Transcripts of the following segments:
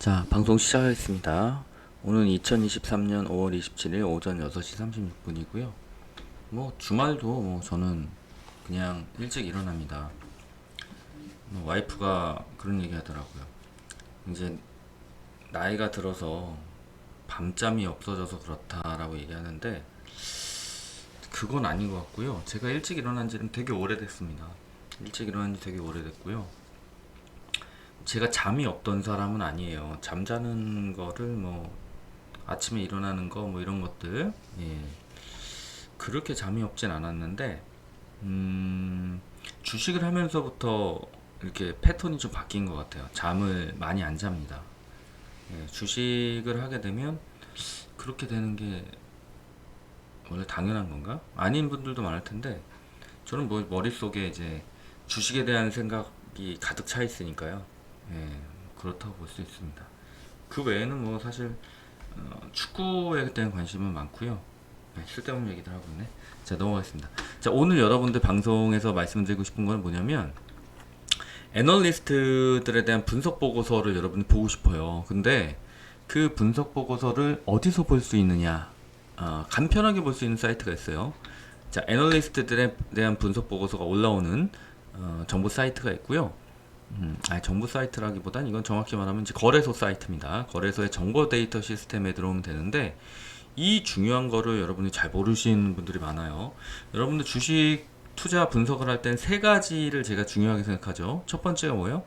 자, 방송 시작하겠습니다. 오늘은 2023년 5월 27일 오전 6시 36분이고요. 뭐 주말도 저는 그냥 일찍 일어납니다. 와이프가 그런 얘기 하더라고요. 이제 나이가 들어서 밤잠이 없어져서 그렇다라고 얘기하는데 그건 아닌 것 같고요. 제가 일찍 일어난 지는 되게 오래됐습니다. 일찍 일어난 지 되게 오래됐고요. 제가 잠이 없던 사람은 아니에요. 잠자는 거를 아침에 일어나는 거 이런 것들, 예, 그렇게 잠이 없진 않았는데 주식을 하면서부터 이렇게 패턴이 좀 바뀐 것 같아요. 잠을 많이 안 잡니다. 예, 주식을 하게 되면 그렇게 되는 게 원래 당연한 건가? 아닌 분들도 많을 텐데 저는 머릿속에 이제 주식에 대한 생각이 가득 차 있으니까요. 예, 그렇다고 볼 수 있습니다. 그 외에는 사실 축구에 대한 관심은 많고요. 네, 쓸데없는 얘기들 하고 있네. 자, 넘어가겠습니다. 자, 오늘 여러분들 방송에서 말씀드리고 싶은 건 뭐냐면 애널리스트들에 대한 분석 보고서를 여러분이 보고 싶어요. 근데 그 분석 보고서를 어디서 볼 수 있느냐? 간편하게 볼 수 있는 사이트가 있어요. 자, 애널리스트들에 대한 분석 보고서가 올라오는 정보 사이트가 있고요. 정보 사이트라기보단 이건 정확히 말하면 이제 거래소 사이트입니다. 거래소의 정보 데이터 시스템에 들어오면 되는데 이 중요한 거를 여러분이 잘 모르시는 분들이 많아요. 여러분들 주식 투자 분석을 할 땐 세 가지를 제가 중요하게 생각하죠. 첫 번째가 뭐예요?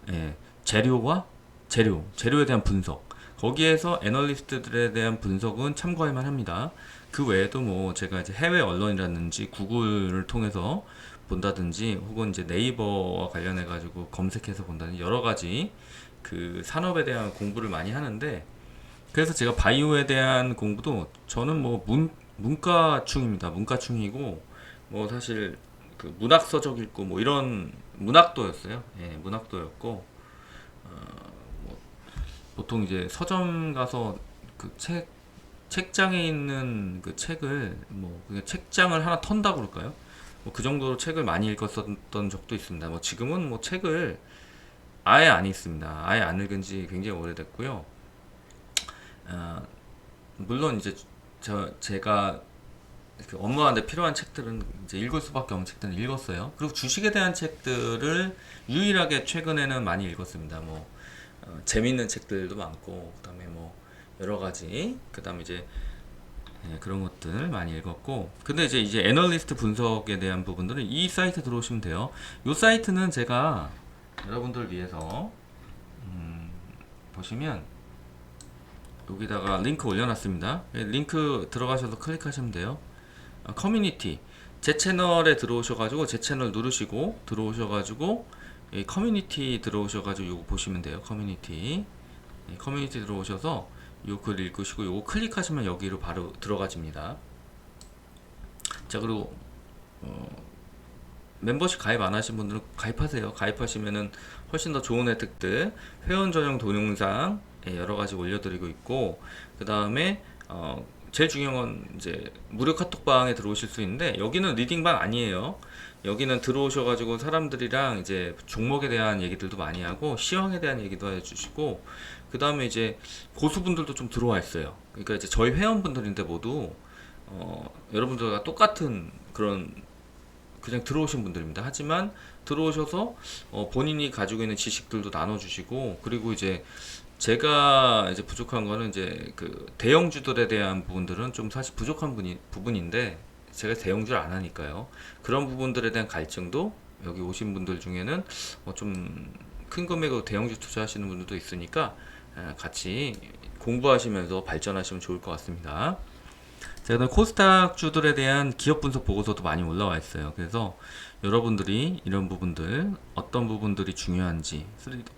예, 재료에 대한 분석. 거기에서 애널리스트들에 대한 분석은 참고할 만합니다. 그 외에도 제가 이제 해외 언론이라든지 구글을 통해서 본다든지 혹은 이제 네이버와 관련해 가지고 검색해서 본다든지 여러 가지 그 산업에 대한 공부를 많이 하는데 그래서 제가 바이오에 대한 공부도 저는 문과충입니다. 문과충이고 사실 그 문학 서적 읽고 이런 문학도였어요. 예, 문학도였고 보통 이제 서점 가서 그 책장에 있는 그 책을 그냥 책장을 하나 턴다고 그럴까요? 그 정도로 책을 많이 읽었었던 적도 있습니다. 지금은 책을 아예 안 읽습니다. 아예 안 읽은 지 굉장히 오래됐고요. 아, 물론 이제 제가 그 업무하는데 필요한 책들은 이제 읽을 수밖에 없는 책들은 읽었어요. 그리고 주식에 대한 책들을 유일하게 최근에는 많이 읽었습니다. 재밌는 책들도 많고 그다음에 여러 가지 그다음에 이제 그런 것들 많이 읽었고 근데 이제 애널리스트 분석에 대한 부분들은 이 사이트 들어오시면 돼요. 이 사이트는 제가 여러분들 위해서 보시면 여기다가 링크 올려놨습니다. 링크 들어가셔서 클릭하시면 돼요. 커뮤니티 제 채널에 들어오셔가지고 제 채널 누르시고 들어오셔가지고 이 커뮤니티 들어오셔가지고 요거 보시면 돼요. 커뮤니티 들어오셔서 요 글 읽으시고 요거 클릭하시면 여기로 바로 들어가집니다. 자, 그리고 멤버십 가입 안 하신 분들은 가입하세요. 가입하시면은 훨씬 더 좋은 혜택들, 회원 전용 동영상 여러 가지 올려드리고 있고, 그 다음에 제일 중요한 건 이제 무료 카톡방에 들어오실 수 있는데 여기는 리딩방 아니에요. 여기는 들어오셔가지고 사람들이랑 이제 종목에 대한 얘기들도 많이 하고 시황에 대한 얘기도 해주시고 그 다음에 이제 고수분들도 좀 들어와 있어요. 그러니까 이제 저희 회원분들인데 모두 여러분들과 똑같은 그런 그냥 들어오신 분들입니다. 하지만 들어오셔서 본인이 가지고 있는 지식들도 나눠주시고 그리고 이제 제가 이제 부족한 거는 이제 그 대형주들에 대한 부분들은 좀 사실 부족한 부분인데 제가 대형주를 안 하니까요. 그런 부분들에 대한 갈증도 여기 오신 분들 중에는 좀 큰 금액으로 대형주 투자하시는 분들도 있으니까 같이 공부하시면서 발전하시면 좋을 것 같습니다. 제가 코스닥 주들에 대한 기업 분석 보고서도 많이 올라와 있어요. 그래서 여러분들이 이런 부분들 어떤 부분들이 중요한지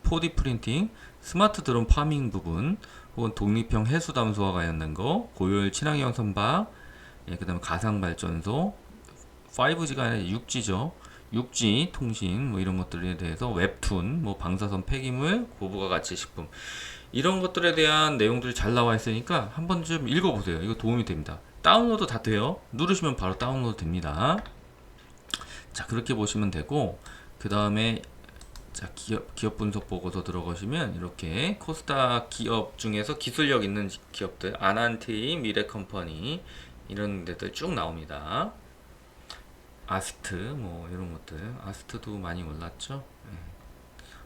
4D 프린팅, 스마트 드론 파밍 부분 혹은 독립형 해수 담수와 관련된 거, 고효율 친환경 선박, 그 다음에 가상 발전소, 5G가 아니라 6G죠. 6G 통신 이런 것들에 대해서 웹툰, 방사선 폐기물, 고부가 가치 식품 이런 것들에 대한 내용들이 잘 나와 있으니까 한번 좀 읽어보세요. 이거 도움이 됩니다. 다운로드 다 돼요. 누르시면 바로 다운로드 됩니다. 자, 그렇게 보시면 되고 그 다음에 자, 기업 분석 보고서 들어가시면 이렇게 코스닥 기업 중에서 기술력 있는 기업들, 아난티, 미래컴퍼니 이런 데들 쭉 나옵니다. 아스트 뭐 이런 것들, 아스트도 많이 올랐죠. 예.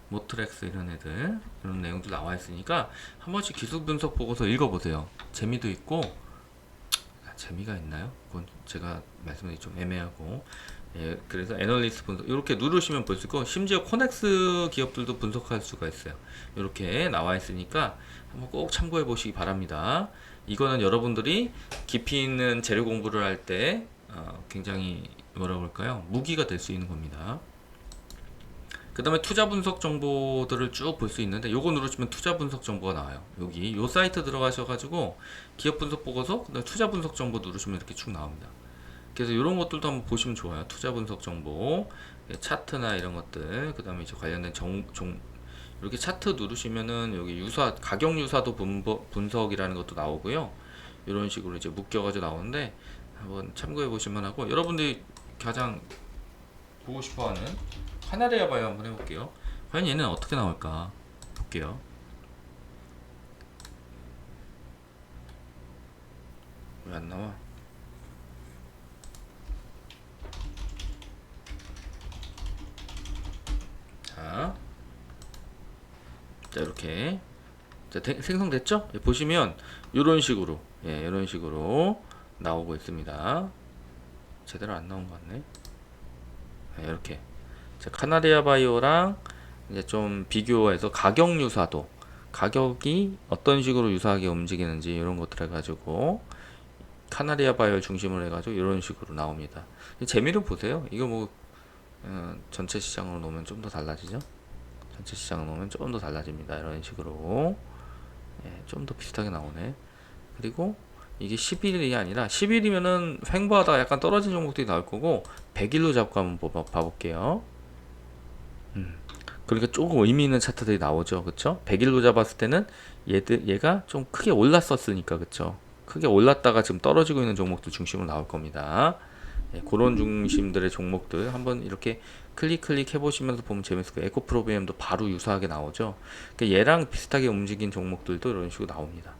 모트렉스 이런 애들 이런 내용도 나와 있으니까 한 번씩 기술 분석 보고서 읽어보세요. 재미도 있고 재미가 있나요? 그건 제가 말씀드리기 좀 애매하고 예, 그래서 애널리스트 분석 이렇게 누르시면 볼 수 있고 심지어 코넥스 기업들도 분석할 수가 있어요. 이렇게 나와 있으니까 한번 꼭 참고해 보시기 바랍니다. 이거는 여러분들이 깊이 있는 재료 공부를 할 때 굉장히 뭐라 그럴까요? 무기가 될 수 있는 겁니다. 그 다음에 투자 분석 정보들을 쭉 볼 수 있는데 요거 누르시면 투자 분석 정보가 나와요. 여기 요 사이트 들어가셔가지고 기업 분석 보고서 그다음에 투자 분석 정보 누르시면 이렇게 쭉 나옵니다. 그래서 이런 것들도 한번 보시면 좋아요. 투자 분석 정보, 차트나 이런 것들, 그 다음에 이제 관련된 이렇게 차트 누르시면은 여기 가격 유사도 분석이라는 것도 나오고요. 이런 식으로 이제 묶여가지고 나오는데 한번 참고해 보실만 하고 여러분들이 가장 보고 싶어하는 카나리아 바이오 한번 해볼게요. 과연 얘는 어떻게 나올까 볼게요. 왜 안 나와? 자, 이렇게 생성됐죠? 예, 보시면 이런 식으로 이런 식으로 나오고 있습니다. 제대로 안 나온 것 같네. 이렇게 카나리아 바이오랑 이제 좀 비교해서 가격 유사도, 가격이 어떤 식으로 유사하게 움직이는지 이런 것들 해가지고 카나리아 바이오 중심으로 해가지고 이런 식으로 나옵니다. 재미를 보세요. 이거 뭐 전체 시장으로 놓으면 좀 더 달라지죠? 전체 시장으로 놓으면 좀 더 달라집니다. 이런 식으로 좀 더 비슷하게 나오네. 그리고 이게 10일이 아니라 10일이면은 횡보하다가 약간 떨어진 종목들이 나올 거고 100일로 잡고 한번 봐볼게요. 그러니까 조금 의미 있는 차트들이 나오죠. 그쵸? 100일로 잡았을 때는 얘가 좀 크게 올랐었으니까, 그쵸? 크게 올랐다가 지금 떨어지고 있는 종목들 중심으로 나올 겁니다. 그런 중심들의 종목들 한번 이렇게 클릭 해보시면서 보면 재밌을 거예요. 에코프로비엠도 바로 유사하게 나오죠. 그러니까 얘랑 비슷하게 움직인 종목들도 이런 식으로 나옵니다.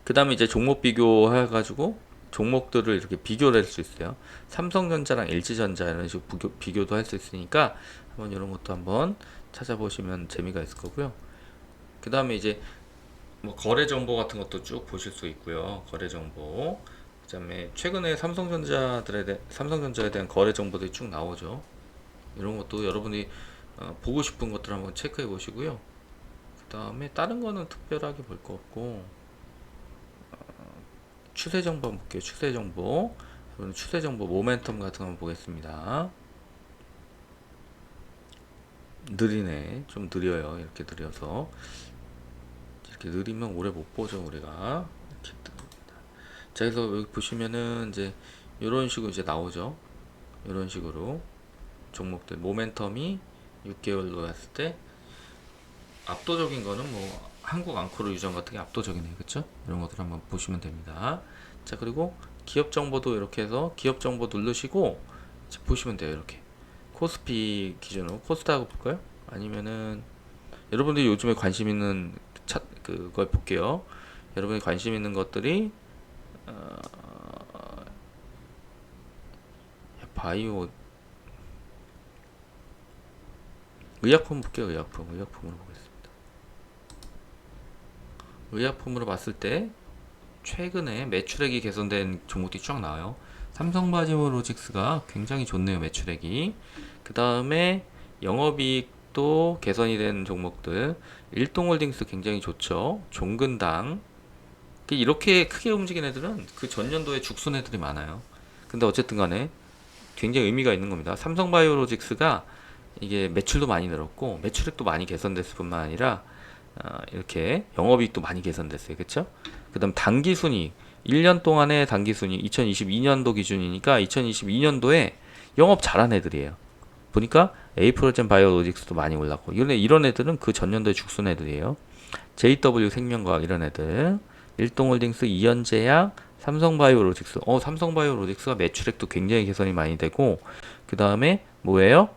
그 다음에 이제 종목 비교해가지고 종목들을 이렇게 비교를 할 수 있어요. 삼성전자랑 LG전자 이런 식으로 비교도 할 수 있으니까 한번 이런 것도 한번 찾아보시면 재미가 있을 거고요. 그 다음에 이제 뭐 거래 정보 같은 것도 쭉 보실 수 있고요. 거래 정보. 그 다음에 최근에 삼성전자에 대한 거래 정보들이 쭉 나오죠. 이런 것도 여러분이 보고 싶은 것들 한번 체크해 보시고요. 그 다음에 다른 거는 특별하게 볼 거 없고 추세 정보 한번 볼게요. 추세 정보. 추세 정보 모멘텀 같은 거 한번 보겠습니다. 느리네. 좀 느려요. 이렇게 느려서. 이렇게 느리면 오래 못 보죠, 우리가. 이렇게 듭니다. 자, 그래서 여기 보시면은 이제 이런 식으로 이제 나오죠. 이런 식으로 종목들 모멘텀이 6개월로 했을 때 압도적인 거는 뭐 한국 앙코르 유전 같은 게 압도적이네요. 그쵸? 이런 것들 한번 보시면 됩니다. 자, 그리고 기업 정보도 이렇게 해서 기업 정보 누르시고 보시면 돼요. 이렇게 코스피 기준으로 코스닥 볼까요? 아니면은 여러분들이 요즘에 관심 있는 그걸 볼게요. 여러분이 관심 있는 것들이 바이오 의약품 볼게요. 의약품으로 보겠습니다. 의약품으로 봤을 때 최근에 매출액이 개선된 종목들이 쫙 나와요. 삼성바이오로직스가 굉장히 좋네요. 매출액이. 그 다음에 영업이익도 개선이 된 종목들. 일동홀딩스 굉장히 좋죠. 종근당. 이렇게 크게 움직인 애들은 그 전년도에 죽순 애들이 많아요. 근데 어쨌든 간에 굉장히 의미가 있는 겁니다. 삼성바이오로직스가 이게 매출도 많이 늘었고 매출액도 많이 개선됐을 뿐만 아니라 이렇게 영업이익도 많이 개선됐어요. 그쵸? 그 다음 당기순이익 1년 동안의 당기순이익 2022년도 기준이니까 2022년도에 영업 잘한 애들이에요. 보니까 에이프로젠 바이오로직스도 많이 올랐고 이런 애들은 그 전년도에 죽순 애들이에요. JW 생명과학 이런 애들 일동홀딩스, 이현제약, 삼성바이오로직스. 삼성바이오로직스가 매출액도 굉장히 개선이 많이 되고 그 다음에 뭐예요?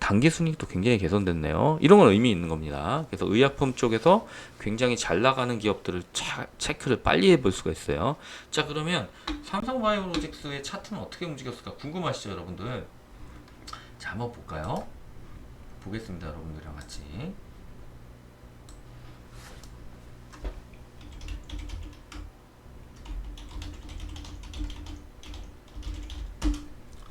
단기 순이익도 굉장히 개선됐네요. 이런 건 의미 있는 겁니다. 그래서 의약품 쪽에서 굉장히 잘 나가는 기업들을 체크를 빨리 해볼 수가 있어요. 자, 그러면 삼성바이오로직스의 차트는 어떻게 움직였을까 궁금하시죠, 여러분들? 자, 한번 볼까요? 보겠습니다, 여러분들이랑 같이.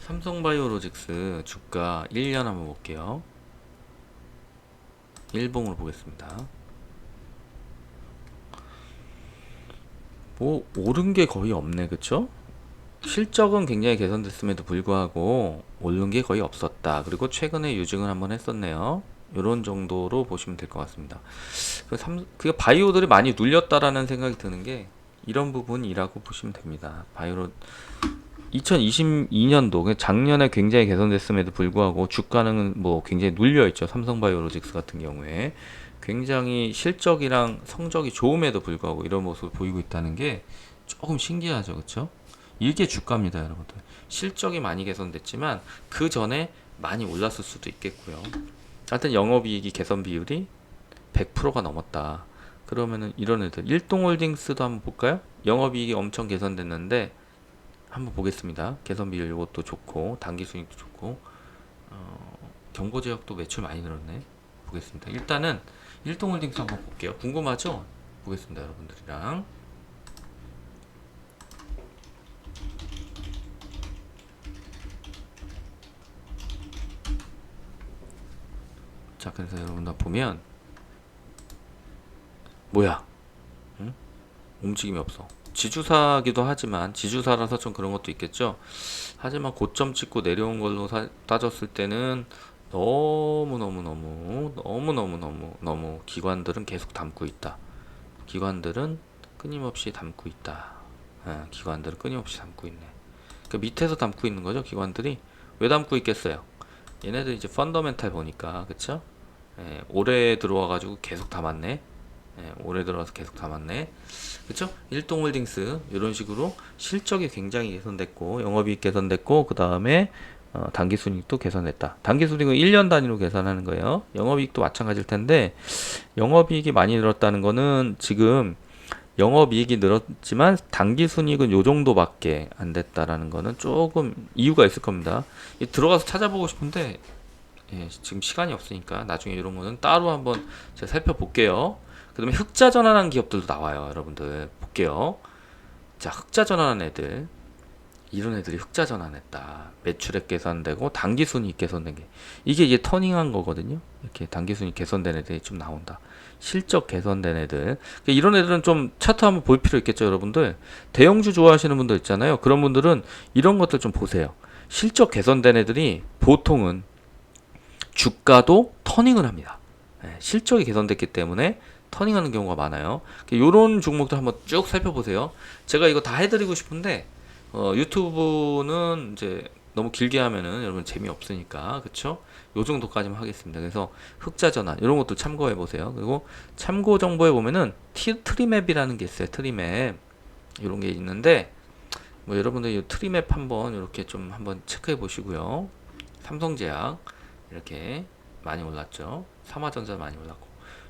삼성바이오로직스 주가 1년 한번 볼게요. 일봉으로 보겠습니다. 뭐 오른 게 거의 없네, 그쵸? 실적은 굉장히 개선됐음에도 불구하고 오른 게 거의 없었다. 그리고 최근에 유증을 한번 했었네요. 이런 정도로 보시면 될 것 같습니다. 그 바이오들이 많이 눌렸다라는 생각이 드는 게 이런 부분이라고 보시면 됩니다. 바이오 2022년도 작년에 굉장히 개선됐음에도 불구하고 주가는 뭐 굉장히 눌려 있죠. 삼성바이오로직스 같은 경우에 굉장히 실적이랑 성적이 좋음에도 불구하고 이런 모습을 보이고 있다는 게 조금 신기하죠, 그렇죠? 이게 주가입니다, 여러분들. 실적이 많이 개선됐지만 그 전에 많이 올랐을 수도 있겠고요. 하여튼 영업이익이 개선 비율이 100%가 넘었다. 그러면은 이런 애들 일동홀딩스도 한번 볼까요? 영업이익이 엄청 개선됐는데 한번 보겠습니다. 개선 비율 이것도 좋고 단기 순이익도 좋고 경보제약도 매출 많이 늘었네. 보겠습니다. 일단은 일동홀딩스 한번 볼게요. 궁금하죠? 보겠습니다, 여러분들이랑. 자, 그래서 여러분들 보면 뭐야? 응? 움직임이 없어. 지주사기도 하지만 지주사라서 좀 그런 것도 있겠죠. 하지만 고점 찍고 내려온 걸로 따졌을 때는 너무 기관들은 계속 담고 있다. 기관들은 끊임없이 담고 있다. 기관들은 끊임없이 담고 있네. 그 밑에서 담고 있는 거죠. 기관들이 왜 담고 있겠어요? 얘네들 이제 펀더멘탈 보니까 그쵸? 올해 들어와 가지고 계속 담았네. 올해 들어와서 계속 담았네. 그쵸? 일동홀딩스 이런 식으로 실적이 굉장히 개선됐고 영업이익 개선됐고 그 다음에 단기순이익도 개선됐다. 단기순이익은 1년 단위로 계산하는 거예요. 영업이익도 마찬가지일 텐데 영업이익이 많이 늘었다는 거는 지금 영업이익이 늘었지만 단기순이익은 요 정도밖에 안 됐다라는 거는 조금 이유가 있을 겁니다. 들어가서 찾아보고 싶은데 지금 시간이 없으니까 나중에 이런 거는 따로 한번 제가 살펴볼게요. 그 다음에 흑자 전환한 기업들도 나와요. 여러분들 볼게요. 자, 흑자 전환한 애들 이런 애들이 흑자 전환했다. 매출액 개선되고 단기순이익 개선된 게 이게 이제 터닝한 거거든요. 이렇게 단기순이익 개선된 애들이 좀 나온다. 실적 개선된 애들 그러니까 이런 애들은 좀 차트 한번 볼 필요 있겠죠, 여러분들. 대형주 좋아하시는 분들 있잖아요. 그런 분들은 이런 것들 좀 보세요. 실적 개선된 애들이 보통은 주가도 터닝을 합니다. 실적이 개선됐기 때문에 터닝하는 경우가 많아요. 이런 종목들 한번 쭉 살펴보세요. 제가 이거 다 해드리고 싶은데 유튜브는 이제 너무 길게 하면은 여러분 재미없으니까 그쵸? 요 정도까지만 하겠습니다. 그래서 흑자 전환 이런 것도 참고해 보세요. 그리고 참고 정보에 보면은 트리맵이라는 게 있어요. 트리맵 이런 게 있는데 뭐 여러분들 이 트리맵 한번 이렇게 좀 한번 체크해 보시고요. 삼성제약 이렇게 많이 올랐죠. 삼화전자 많이 올랐고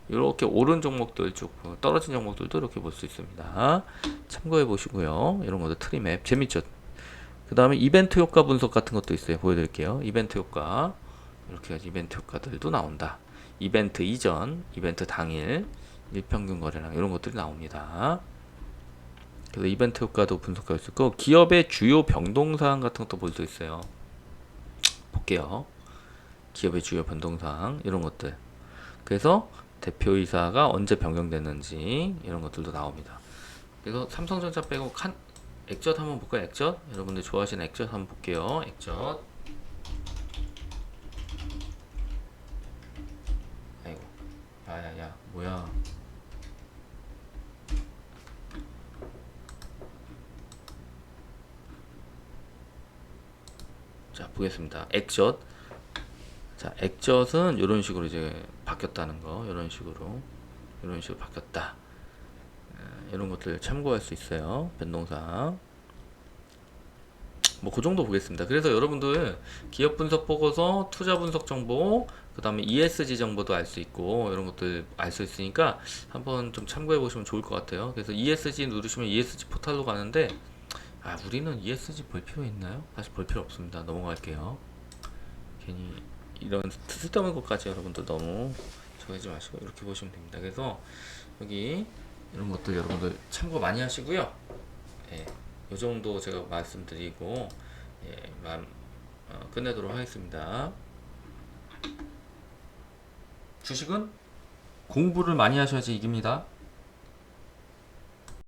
이렇게 오른 종목들 쭉 떨어진 종목들도 이렇게 볼 수 있습니다. 참고해 보시고요. 이런 것도 트리맵 재밌죠. 그 다음에 이벤트 효과 분석 같은 것도 있어요. 보여드릴게요. 이벤트 효과 이렇게 해서 이벤트 효과들도 나온다. 이벤트 이전, 이벤트 당일, 일평균 거래량 이런 것들이 나옵니다. 그래서 이벤트 효과도 분석할 수 있고 기업의 주요 변동사항 같은 것도 볼 수 있어요. 볼게요. 기업의 주요 변동사항 이런 것들. 그래서 대표이사가 언제 변경됐는지 이런 것들도 나옵니다. 그래서 삼성전자 빼고 액젓 한번 볼까요? 액젓 여러분들 좋아하시는 액젓 한번 볼게요. 액젓 아이고 야야야 뭐야 자 보겠습니다. 액젓 자 액젓은 이런 식으로 이제 바뀌었다는 거 이런 식으로 바뀌었다. 이런 것들 참고할 수 있어요. 변동사항 뭐 그 정도 보겠습니다. 그래서 여러분들 기업 분석 보고서, 투자 분석 정보, 그 다음에 ESG 정보도 알 수 있고 이런 것들 알 수 있으니까 한번 좀 참고해 보시면 좋을 것 같아요. 그래서 ESG 누르시면 ESG 포탈로 가는데 우리는 ESG 볼 필요 있나요? 사실 볼 필요 없습니다. 넘어갈게요. 괜히 이런 쓸데없는 것까지 여러분들 너무 저기 하지 마시고 이렇게 보시면 됩니다. 그래서 여기 이런 것들 여러분들 참고 많이 하시고요. 예, 요 정도 제가 말씀드리고 예, 끝내도록 하겠습니다. 주식은 공부를 많이 하셔야지 이깁니다.